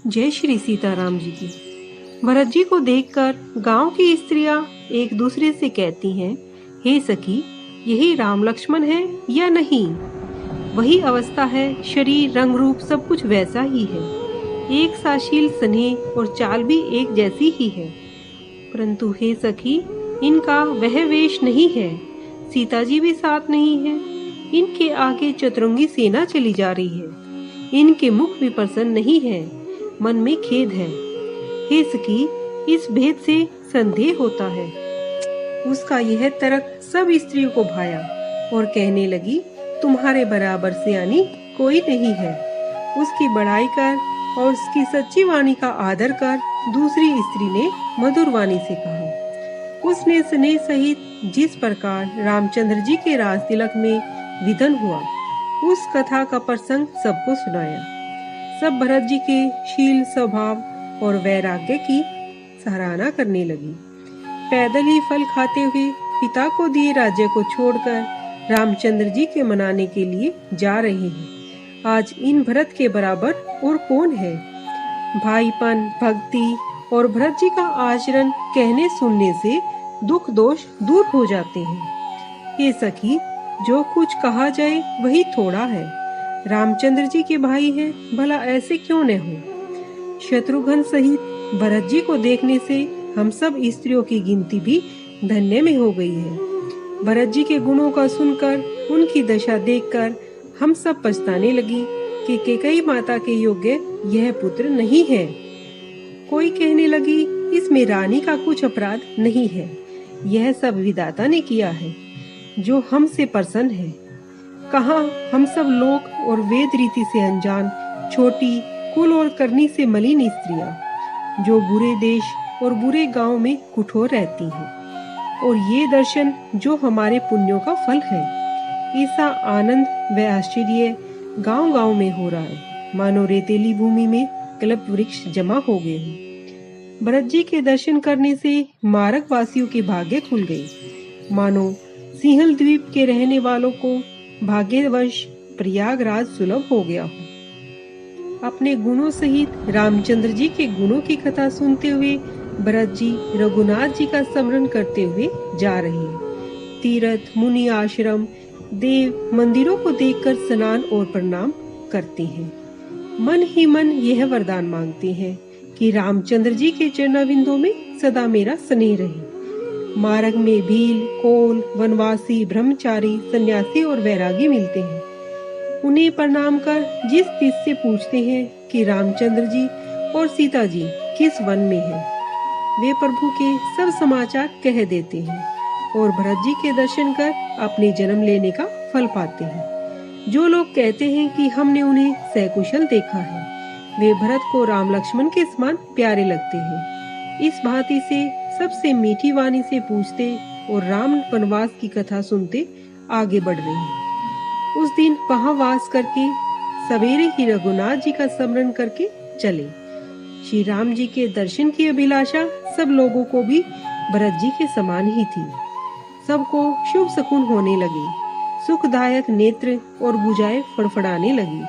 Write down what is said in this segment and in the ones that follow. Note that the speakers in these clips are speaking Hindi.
जय श्री सीताराम जी की। भरत जी को देखकर गांव की स्त्रियां एक दूसरे से कहती हैं, हे सखी, यही राम लक्ष्मण है या नहीं? वही अवस्था है, शरीर रंग रूप सब कुछ वैसा ही है। एक साशील स्नेह और चाल भी एक जैसी ही है। परंतु हे सखी, इनका वह वेश नहीं है। सीता जी भी साथ नहीं है। इनके आगे चतुरंगी सेना चली जा रही है। इनके मुख भी प्रसन्न नहीं है। मन में खेद है। हे सखी, इस भेद से संदेह होता है। उसका यह तर्क सब स्त्रियों को भाया और कहने लगी, तुम्हारे बराबर सियानी कोई नहीं है। उसकी बड़ाई कर और उसकी सच्ची वाणी का आदर कर। दूसरी स्त्री ने मधुर वाणी से कहा। उसने स्नेह सहित जिस प्रकार रामचंद्र जी के राज तिलक में विधन हुआ, उस कथा का प्रसंग सबको सुनाया। सब भरत जी के शील, स्वभाव और वैराग्य की सराहना करने लगी। पैदल ही फल खाते हुए पिता को दिए राज्य को छोड़कर रामचंद्र जी के मनाने के लिए जा रहे हैं। आज इन भरत के बराबर और कौन है? भाईपन, भक्ति और भरत जी का आचरण कहने सुनने से दुख दोष दूर हो जाते हैं। हे सखी, जो कुछ कहा जाए वही थोड़ा है। रामचंद्र जी के भाई हैं, भला ऐसे क्यों न हो? शत्रुघ्न सहित भरत जी को देखने से हम सब स्त्रियों की गिनती भी धन्य में हो गई है। भरत जी के गुणों का सुनकर, उनकी दशा देखकर हम सब पछताने लगी कि कैकेयी माता के योग्य यह पुत्र नहीं है। कोई कहने लगी, इसमें रानी का कुछ अपराध नहीं है। यह सब विधाता ने किया है, जो हमसे प्रसन्न है। कहाँ हम सब लोक और वेद रीति से अनजान, छोटी, कुल और करनी से मलिन स्त्रियां, जो बुरे देश और बुरे गांव में कुठोर रहती हैं। और ये दर्शन जो हमारे पुण्यों का फल है। ऐसा आनंद व आश्चर्य गांव-गांव में हो रहा है, मानो रेतीली भूमि में कल्प वृक्ष जमा हो गए हों। भरत जी के दर्शन करने से मारक वासियों के भाग्य खुल गए, मानो सिंहल द्वीप के रहने वालों को भाग्यवश प्रयागराज सुलभ हो गया हो। अपने गुणों सहित रामचंद्र जी के गुणों की कथा सुनते हुए भरत जी रघुनाथ जी का स्मरण करते हुए जा रहे हैं। तीर्थ, मुनि आश्रम, देव मंदिरों को देखकर स्नान और प्रणाम करते हैं। मन ही मन यह वरदान मांगते हैं कि रामचंद्र जी के चरणाविंदों में सदा मेरा स्नेह रहे। मार्ग में भील, कोल, वनवासी, ब्रह्मचारी, सन्यासी और वैरागी मिलते हैं। उन्हें प्रणाम कर जिस तिस से पूछते हैं कि रामचंद्र जी और सीता जी किस वन में हैं, वे प्रभु के सब समाचार कह देते हैं और भरत जी के दर्शन कर अपने जन्म लेने का फल पाते हैं। जो लोग कहते हैं कि हमने उन्हें सकुशल देखा है, वे भरत को राम लक्ष्मण के समान प्यारे लगते हैं। इस भांति से सबसे मीठी वाणी से पूछते और राम वनवास की कथा सुनते आगे बढ़ रहे हैं। उस दिन वहां वास करके सवेरे ही रघुनाथ जी का स्मरण करके चले। श्री राम जी के दर्शन की अभिलाषा सब लोगों को भी भरत जी के समान ही थी। सबको शुभ शकुन होने लगे। सुखदायक नेत्र और भुजाएं फड़फड़ाने लगी।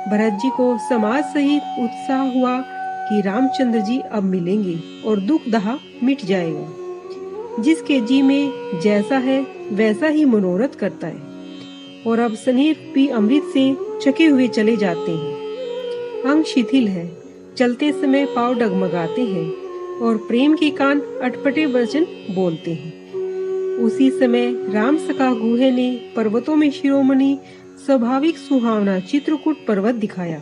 भरत जी को समाज सहित उत्साह हुआ कि रामचंद्र जी अब मिलेंगे और दुख दहा मिट जाएगा। जिसके जी में जैसा है वैसा ही मनोरथ करता है। और अब स्नेह रूपी अमृत से चके हुए चले जाते हैं। अंग शिथिल है, चलते समय पांव डगमगाते हैं और प्रेम के कान अटपटे वचन बोलते हैं। उसी समय राम सखा गुहे ने पर्वतों में शिरोमणि स्वाभाविक सुहावना चित्रकूट पर्वत दिखाया,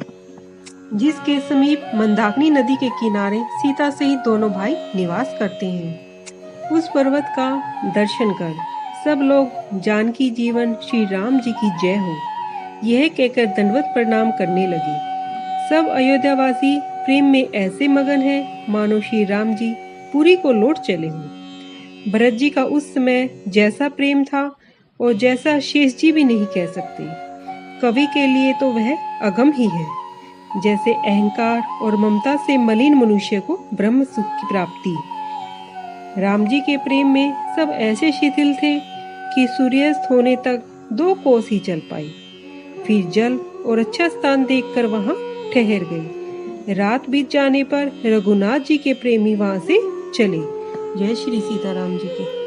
जिसके समीप मंदाकिनी नदी के किनारे सीता सहित दोनों भाई निवास करते हैं। उस पर्वत का दर्शन कर सब लोग जानकी जीवन श्री राम जी की जय हो यह कहकर दंडवत प्रणाम करने लगे। सब अयोध्यावासी प्रेम में ऐसे मगन हैं मानो श्री राम जी पुरी को लौट चले हों। भरत जी का उस समय जैसा प्रेम था और जैसा शेष जी भी नहीं कह सकते। कवि के लिए तो वह अगम ही है। जैसे अहंकार और ममता से मलिन मनुष्य को ब्रह्म सुख की प्राप्ति। राम जी के प्रेम में सब ऐसे शिथिल थे कि सूर्यास्त होने तक 2 कोस ही चल पाई। फिर जल और अच्छा स्थान देखकर वहां ठहर गए। रात बीत जाने पर रघुनाथ जी के प्रेमी वहां से चले। जय श्री सीताराम जी की।